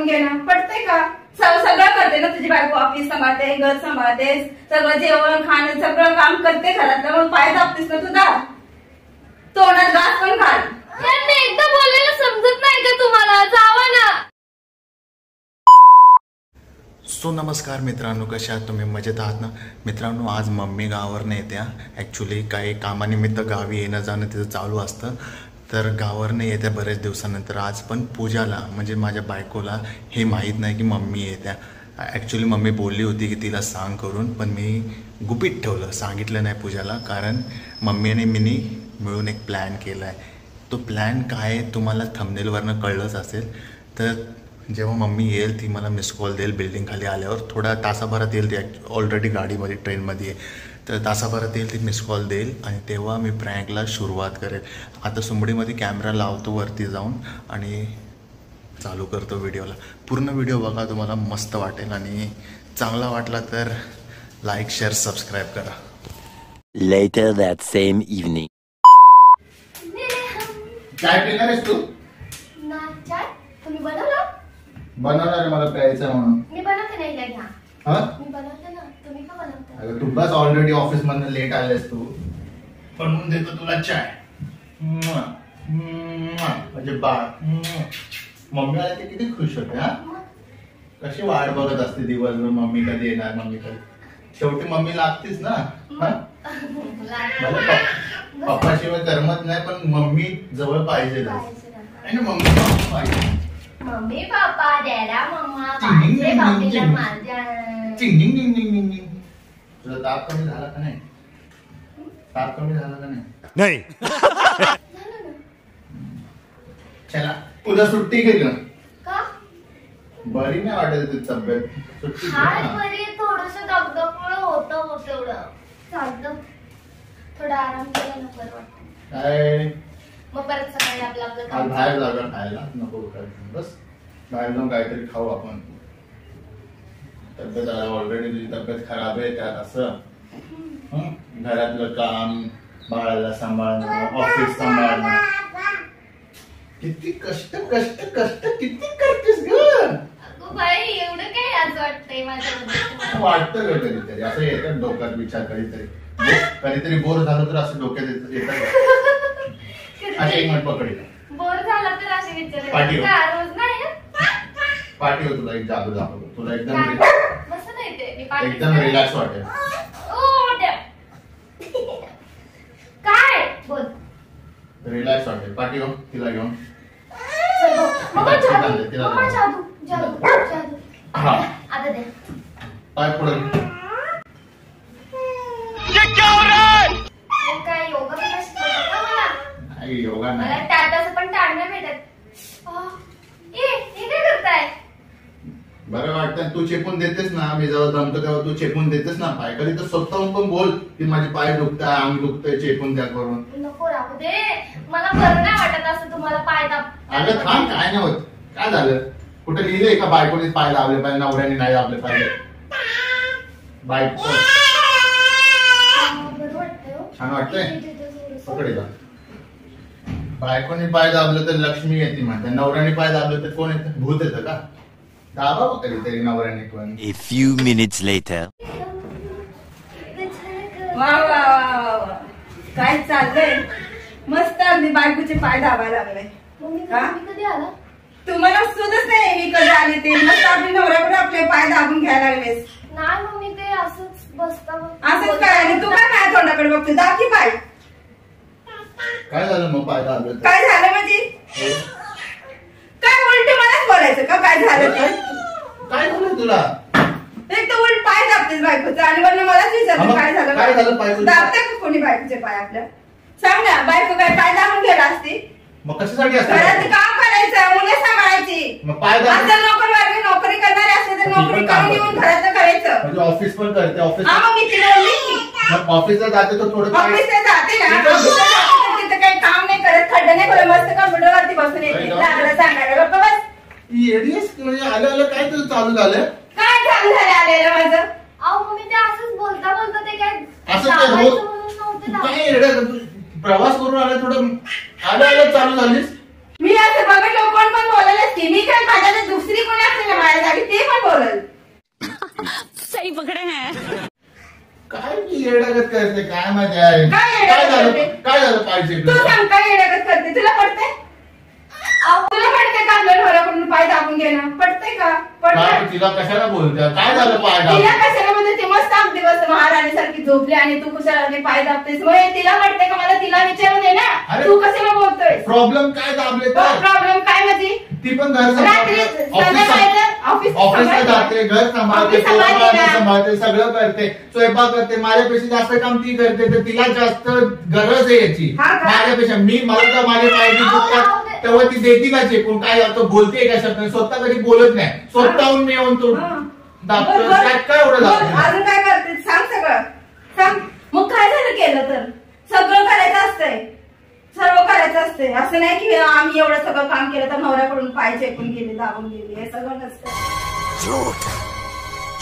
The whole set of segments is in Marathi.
घेणं पडतंय का? सगळं करते ना तुझी बायको, ऑफिस सांभाळते, घर सांभाळते, सगळं जेवण खाणं सगळं काम करते घरातलं, मग पाय दाबतेस ना तुझा, तोंडात घास पण घाल. मी एकदा बोललेलं समजत नाही का तुम्हाला? जावा ना. सो नमस्कार मित्रांनो, कशा आहात तुम्ही? मजेत आहात ना मित्रांनो? आज मम्मी गावावर नाही येत्या, ॲक्च्युली काही कामानिमित्त गावी येणं जाणं तिचं चालू असतं, तर गावावर नाही येत्या बरेच दिवसानंतर. आज पण पूजाला म्हणजे माझ्या बायकोला हे माहीत नाही की मम्मी येत्या. ॲक्च्युली मम्मी बोलली होती की तिला सांग करून, पण मी गुपित ठेवलं, सांगितलं नाही पूजाला, कारण मम्मी आणि मीनी मिळून एक प्लॅन केला आहे. तो प्लॅन काय आहे तुम्हाला थंबनेलवरनं कळलंच असेल. तर जेव्हा मम्मी येईल ती मला मिस कॉल देईल बिल्डिंग खाली आल्यावर, थोडा तासाभरात येईल ती, ऑलरेडी गाडीमध्ये ट्रेनमध्ये आहे, तर तासाभरात येईल ती, मिस कॉल देईल आणि तेव्हा मी प्रँकला सुरुवात करेल. आता सुंबडीमध्ये कॅमेरा लावतो वरती जाऊन आणि चालू करतो व्हिडिओला. पूर्ण व्हिडिओ बघा, तुम्हाला मस्त वाटेल आणि चांगला वाटला तर लाईक शेअर सबस्क्राईब करा. Later that same evening. काय पिणार आहेस तू? तुम्ही बनवलं? बनवणार आहे, मला प्यायचं म्हणून. मी बनवते नाही घ्या. मी बनवते ना, तुम्ही का बनवता? अगं तू बस, ऑलरेडी ऑफिस मधून लेट आलेस तू, बनवून देतो तुला चाय. म्हणजे बाळ मम्मी आले ते किती खुश होते. हा, कशी वाट बघत असते दिवसभर, मम्मी कधी येणार, मम्मी कधी. शेवटी मम्मी लागतेच ना. पप्पा शिवाय करमत नाही, पण मम्मी जवळ पाहिजे ना. मम्मी पाहिजे. मम्मी पापा डॅडा मम्मा पाहिजे बाबीला माझ्या. तुझा ताप कमी झाला का नाही? ताप कमी झाला का नाही? नाही. चला उद्या सुट्टी घे ना. का? बरी नाही वाटत तुझी तब्येत? सुट्टी घे हाय ना. बरी, थोडंसं दगदगमुळे होतं तेवढं चालतं, थोडा आराम केला ना बरं वाटतं. काय मग परत सकाळी आपलं आज काम. बाहेर जागा खायला नको, बस बाहेर जाऊन काहीतरी खाऊ आपण. तब्येत ऑलरेडी तुझी तब्येत खराब आहे, त्यात असं घरातलं काम, बाळाला सांभाळणं, ऑफिस सांभाळणं, किती कष्ट कष्ट कष्ट किती करतेस ग? अगं बाई, एवढं काय आज वाटतंय माझ्याबद्दल? वाटतं ग कधीतरी, असं येतात डोक्यात विचार, कधीतरी बोर झालं तर असं डोक्यात येतात. असे एक मिनिट पकडीला बोर झाला तर असे विचार पाठी हो. रोज नाही पाठी हो, तुला एक जादू दाखवतो, तुला एकदम मस्त नाही ते. मी पाठी एकदम रिलॅक्स वाटेल. काय बोल? रिलॅक्स वाटेल. पाठी हो, तिला घेऊन. जादू जादू जादू. हा, आता दे पाय पुढे. काय योगा बिगा शिकवता का मला? नाही, योगा मला नाही. टाटाचं पण टाळणं भेटत. हे काय करताय? बरं वाटतं तू चेपून देतेस ना, मी जेव्हा जमतो तेव्हा तू चेपून देतेस ना पाय. कधी तर स्वतःहून पण बोल की माझे पाय दुखताय, अंग दुखतंय, चेपून द्या करून. नको राहू दे, मला बरं नाही वाटत असं तुम्हाला पाय दाब. अगं थांब, काय नाही होत. काय झालं? कुठे लिहिलंय का बायकोने पाय दाबले पाहिजे, नवऱ्याने नाही दाबले पाहिजे? बायको बरं वाटतंय हो. छान वाटतंय. पकडे जा. बायकोने पाय दाबलं तर लक्ष्मी येते म्हणते, नवऱ्याने पाय दाबलं तर कोण येतं? भूत येतं का? दाबावं कधीतरी नवऱ्याने पण. A few minutes later. वा वा वा वा, काय चाललंय? मस्त अगदी बायकोचे पाय दाबायला लागले. मम्मी हा? कधी आला? तुम्हाला सुचतच नाही मी कधी आले ते. मस्त आपली नवऱ्याकडे आपले पाय दाबून घ्यायला लागलेस. नाही मम्मी, ते असंच बसता. असंच काय? आणि तू काय माझ्या तोंडाकडे बघते? दाब की पाय. काय झालं मग पाय दाबलं? काय झालं म्हणजे? काय उलट मलाच बोलायचं का काय झालं तर? काय झालं तुला? एक तर उलट पाय दाबतेस बायकोचं आणि वरनं मलाच विचारते काय झालं. काय झालं बायकोचं? दाबते का कोणी बायकोचे पाय आपल्या? सांग ना, बायको काय पाय दाबून गेला असती? मग कशासाठी असतं? घरात काम करायचं, मुलं सांभाळायची. मग पाय दाब. असं नोकर वर्ग नोकरी करणारे असले तर नोकरी करून येऊन घराचं करायचं. म्हणजे ऑफिस पण करते, ऑफिस. हा, मग मी तिला बोलली मग ऑफिसला जाते तर थोडं पाय. ऑफिसला जाते ना, ऑफिसला जाते तर तिथं काही काम नाही करत, खड्डा नाही करत, मस्त कम्प्युटरवरती बसून येते लागलं सांगायला. गप्प बस. येडीस म्हणजे आलं काय तुझं चालू झालं? काय चालू झालं आलेलं माझं? अहो मम्मी, ते असंच बोलता बोलता ते काय असं काय दाबायचं रोज म्हणून नव्हतं तू दाबत. काय येडं प्रवास करून आलं, थोडं आलं चालू झालीस. मी असं बघितलं कोण पण बोलायलाच की मी काय माझ्या दुसरी कोणी असते करते काय माहिती आहे काय झालं पाहिजे तू सांग काय येण्यागत करते तुला पडते तुला पडते का आपल्या नवऱ्याकडून पाय दाबून घेणं पडते का काय तिला कशाला बोलते काय झालं पाय तिला कशाला म्हणजे ती मस्त अगदी बस महाराणी सारखी झोपली आणि तू कशाला पाय दाबतेस मग तिला वाटते का मला तिला विचारू दे ना तू कशाला बोलतोय प्रॉब्लेम काय दाबले प्रॉब्लेम काय म्हणजे ती पण घर ऑफिसला जाते घर सांभाळते सांभाळते सगळं करते स्वयंपाक करते माझ्यापेक्षा जास्त काम ती करते तर तिला जास्त गरज आहे याची माझ्यापेक्षा मला तर माझे पाहिजे तेव्हा ती देती ना चेकून काय बोलते का शब्द स्वतः कधी बोलत नाही स्वतःहून मी येऊन तो दाबतो काय एवढं अजून काय करते सांग सगळं सांग मग काय झालं केलं तर सगळं करायचं असतंय सर्व करायचं असते असं नाही की आम्ही एवढं सगळं काम केलं तर नवऱ्याकडून पाय चेकून गेले दाबून गेले हे सगळं नसतं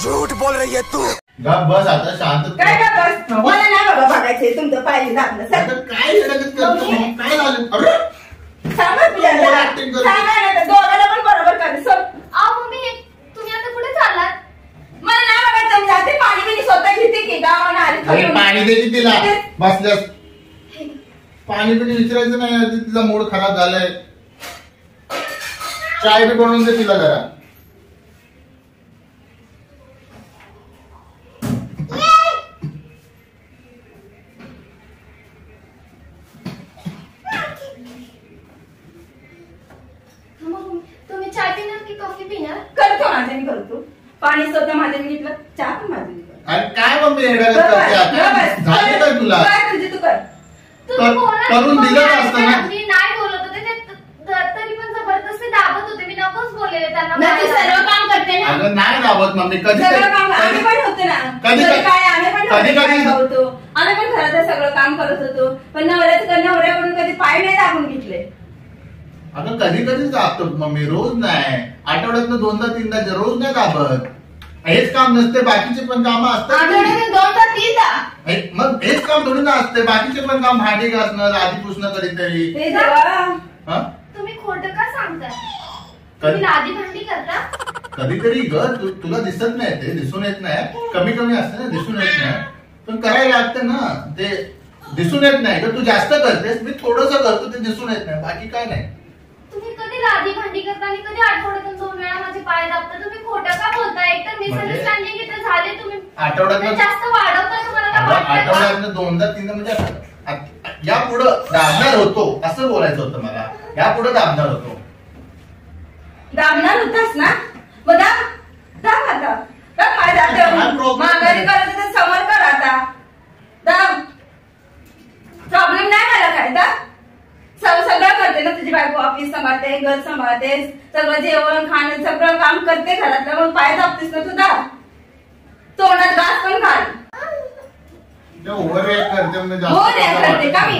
झूठ बोल रही है तू बस आता शांत काय का बस मला नाही बाबा बघायचंय तुमचं पाय दाबलं काय काय झालं सांगा दोघांना पण बरोबर कर मम्मी तुम्ही आता कुठे चाललात मला नाही बघायचं मी जाते पाणी बिनी स्वतः घेते की गावाला आले पाणी द्यायची तिला बसल्यास पाणी बिणी विचारायचं नाही तिचा मूड खराब झालाय चाय बी बनवून दे तिला जरा तुम्ही चाय पिणार की कॉफी पिणार करतो माझ्याने करतो पाणी स्वतः माझ्याने घेतलं चहा पण माझ्याने अरे काय मग झाले का तुला काय तुझी तू कर करून दिलं असतं ना मी नाही बोलत होते तरी पण जबरदस्ती दाबत होते मी नकोच बोललेले त्यांना सर्व काम करते ना अगं नाही दाबत मग मी कधी आम्ही पण होते ना काय आम्ही पण होतो आम्ही पण घरात सगळं काम करत होतो पण नवऱ्याकडून कधी पाय नाही दाबून घेतले अगं कधी कधीच दाबतो मम्मी रोज नाही आठवड्यातनं 2-3दा रोज नाही दाबत हेच काम नसते बाकीचे पण काम असतात 2-3दा मग हेच काम थोडी ना असते बाकीचे पण काम भांडी घासणं लादी पुसणं कधीतरी तुम्ही खोटं का सांगताय तुम्ही लादी भांडी करता कधीतरी ग तुला दिसत नाही ते दिसून येत नाही कमी असते ना दिसून येत नाही पण करायला लागतं ना ते दिसून येत नाही तर तू जास्त करतेस मी थोडस करतो ते दिसून येत नाही बाकी काय नाही तुम्ही कधी लादी भांडी करता आणि कधी आठवड्यातून 2 वेळा माझे पाय दाबता तुम्ही खोटं का बोलताय एक तर मिसअंडरस्टँडिंग इथे झाले तुम्ही आठवड्यात जास्त वाढवताय तुम्हाला आठवड्यातनं 2-3दा म्हणजे या पुढं दाबणार होतो असं बोलायचं होतं मला या पुढे दाबणार होतो दाबणार होतास ना मग दाब आता पाय दाबते माघारी करायचं तर समोर कर आता दाब प्रॉब्लेम नाही मला काय दाब सगळं करते ना तुझी बायको ऑफिस सांभाळते घर सांभाळते सगळं जेवण खाणं सगळं काम करते घरातलं मग पाय दाबतेस ना तुझा तोंडात घास पण घाल ओव्हर रिॲक्ट करते का मी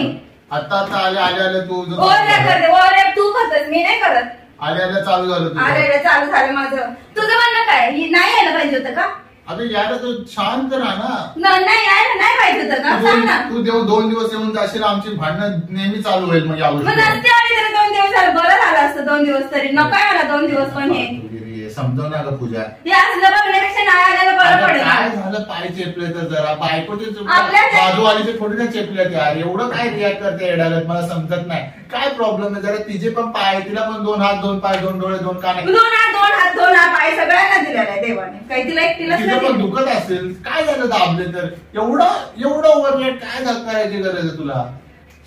आता आले तू ओव्हर तू करतस मी नाही करत आले चालू झालं आले चालू झालं माझं तुझं म्हणणं काय नाही यायला पाहिजे होतं का अरे यायला तू शांत राहा नाही यायला नाही पाहिजे होतं का सांग ना तू 2 दिवस येऊन जाशील आमची भांडणं नेहमी चालू होईल मग या नसते आली तरी 2 दिवस झालं बरं झालं असतं 2 दिवस तरी नकोय मला 2 दिवस पण हे समजव ना ग पूजा हे असलं बघण्यापेक्षा नाही आल्याला बरं पडेल काय झालं पाय चेपले तर जरा बायकोचे बाजूवालीचे थोडी ना चेपले यार एवढं काय रिॲक्ट करते येडागत मला समजत नाही काय प्रॉब्लेम आहे जरा तिचे पण पाय तिला पण 2 हात 2 पाय 2 डोळे 2 कान 2 हात 2 पाय सगळ्यांना दिलेला आहे देवाने काही तिला एकटीला तिला पण दुखत असेल काय झालं दाबले तर एवढं ओव्हरलेट काय करायची गरज आहे तुला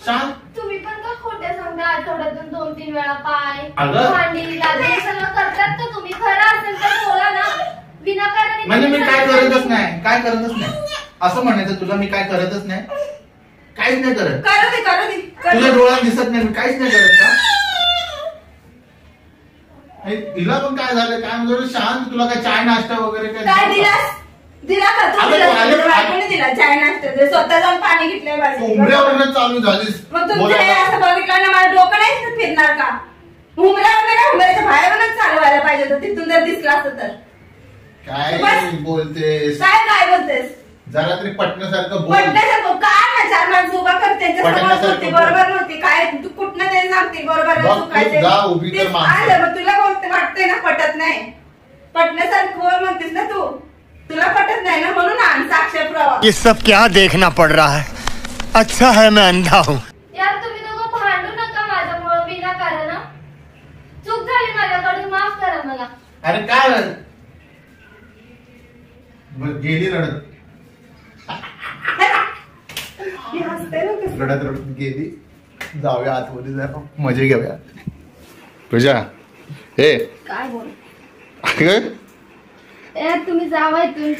शांत तुम्ही पण का खोटे सांगता आठवड्यातून 2-3 वेळा पाय अगं भांडी लादी सगळं करतात का तुम्ही खरं असेल तर बोला ना विनाकारण म्हणजे मी काय करतच नाही असं म्हणायचं तुला मी काय करतच नाही काहीच नाही करत तुला डोळ्यात दिसत नाही मी काहीच नाही करत का तिला पण काय झालं काय म्हणजे शांत तुला काय चाय नाश्ता वगैरे काय दिला का तू दिला चाय नाश्ता स्वतः जाऊन पाणी घेतलंय उमऱ्यावरनं चालू झालीस मग तुमचं असं बघितलं ना मला डोकं नाही फिरणार का उमऱ्याच्या बाहेरूनच चालवायला पाहिजे होतं तिथून जर दिसलं असतं तर काय बोलतेस काय बोलतेस जरा तरी पटण्यासारखं पटण्यासारखं काय ना 4 माणसं उभा कर त्यांच्या बरोबर नव्हती काय तू कुठनं ते सांगते बरोबर तुला वाटतंय ना पटत नाही पटण्यासारखं बोल म्हणतेस ना तू तुला पटत नाही ना म्हणून आण साक्ष पुरावा ये सब क्या देखना पड़ रहा है? अच्छा है मैं अंधा हूँ. यार तुम्ही दोघं भांडू नका माझ्यामुळे विनाकारण. चूक झाली माझ्याकडून, माफ करा मला. अरे काय गेली रडत रडत रडत गेली. जाऊया आतमध्ये जरा मजे घेऊया. पूजा हे काय बोल अगं, यार तुम्ही जावा इथून.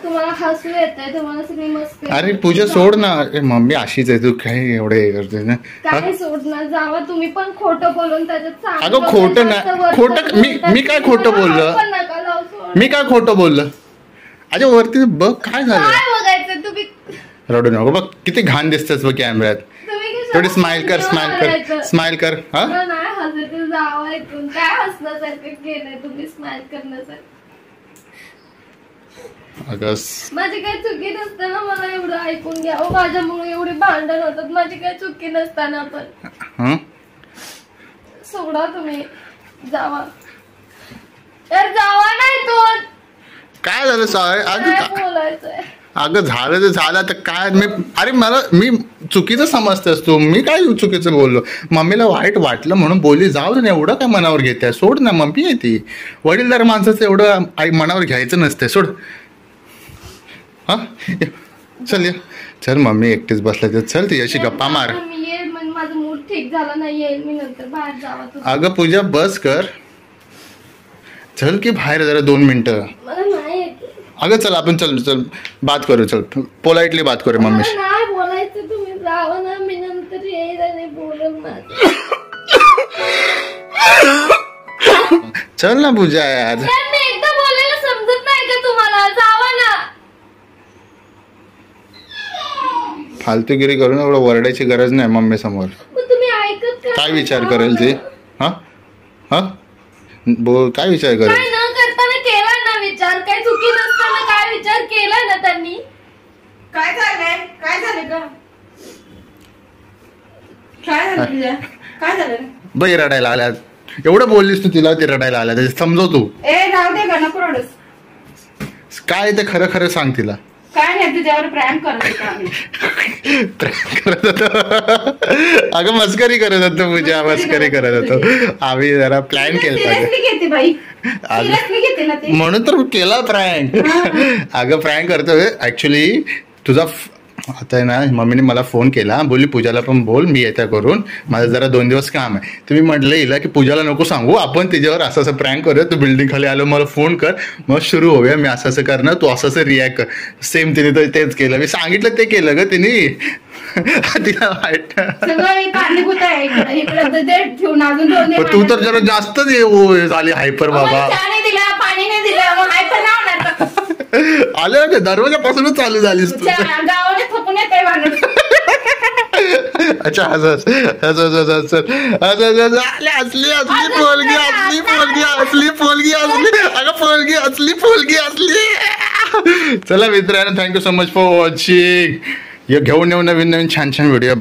तुम्हाला हसू येतंय, तुम्हाला सगळी मस्ती. अरे पूजा सोड ना. मम्मी अशीच आहे, तू काय एवढे हे करते ना. काय सोडणार, जावा तुम्ही. पण खोटं बोलून त्याच्यात अगं खोटं ना, खोटं मी काय खोटं बोललं? मी काय खोटं बोललं? अरे वरती बघ काय झालं. काय बघायचं तुम्ही? रडू नको बघ, किती घाण दिसतेस बघ कॅमेऱ्यात. थोडी स्माइल कर, स्माइल कर, स्माइल कर. हा नाही हसायचं, जावा इथून. काय हसण्यासारखं केलंय तुम्ही स्माइल करण्यासाठी? अगं माझी काही चुकी नसताना मला एवढं ऐकून घ्या. माझ्यामुळे एवढे भांडण होतात. माझी काही चुकी नसताना पण सोडा तुम्ही, जावा. यार जावा ना इथून. काय झालं काय बोलायचंय? अगं झालं तर झालं. आता काय मी चुकीचं समजतेस तू. मी काय चुकीचं बोललो? मम्मीला वाईट वाटलं म्हणून बोलली, जाऊ दे ना. एवढं काय मनावर घेते? सोड ना. मम्मी आहे ती. वडीलदार माणसाचं एवढं मनावर घ्यायचं नसते. सोड. हा चल ये. चल मम्मी एकटीच बसला तर चल ती अशी गप्पा मार. माझं मूड ठीक झाला नाही, येईल मी नंतर. बाहेर जावा. अगं पूजा बस कर. चल की बाहेर जरा 2 मिनिटं. मला नाही येत. अगं चल आपण चल बात करू. चल पोलाइटली बात करू मम्मीशी. नाही बोलायचं, तुम्ही जावा ना. मी नंतर येईल आणि बोलून माझं. चल ना पूजा यार. मी एकदा बोलायला समजत नाही का तुम्हाला? जावा ना. फालतूगिरी करून एवढं वरडायची गरज नाही मम्मी समोर. तुम्ही ऐकत काय विचार करेल ते? हा बोल. काय विचार करेल? काय न करताना केला ना विचार? काय चुकी नसताना काय विचार केला ना त्यांनी? काय झालंय? काय झालं का? काय झालं तुझ्या? काय झालं? बाई रडायला आल्या. एवढं बोललीस तू तिला, ते रडायला आल्या. त्याचे समजव तू. राहू दे का, नको रडूस. काय ते खरं खरं सांग तिला. काय नाही, तुझ्यावर प्रँक करत होतो आम्ही. प्रँक करत होतो. अगं मस्करी करत होतो पूजा, मस्करी करत होतो आम्ही. जरा प्लॅन केला घेते बाई, घेते ना ते. म्हणून तर केला प्रँक. अगं प्रँक करतोय ऍक्च्युली. तुझा आता आहे ना, मम्मीने मला फोन केला, बोलली पूजाला पण बोल, मी येत्या करून, माझं जरा 2 दिवस काम आहे. तुम्ही म्हटलं हिला की पूजाला नको सांगू, आपण तिच्यावर असं असं प्रँक करूया. तू बिल्डिंग खाली आलो, मला फोन कर, मग सुरू होऊया. मी असं असं करणार, तू असं असं रिॲक्ट कर. सेम तिने तर तेच केलं. मी सांगितलं ते केलं ग तिने. तिला वाईट कारणीभूत आहे. इकडे ठेवून अजून तू तर जरा जास्तच झाली हायपर बाबा. दिला, पाणी नाही दिलं, मग हायपर नाही होणार. आलं दरवाजापासूनच चालू झालीस तू. गावाने थकून येते. अच्छा असं असली. चला मित्रांनो, thank you so much for watching. घेऊन येऊ नवीन छान छान व्हिडिओ.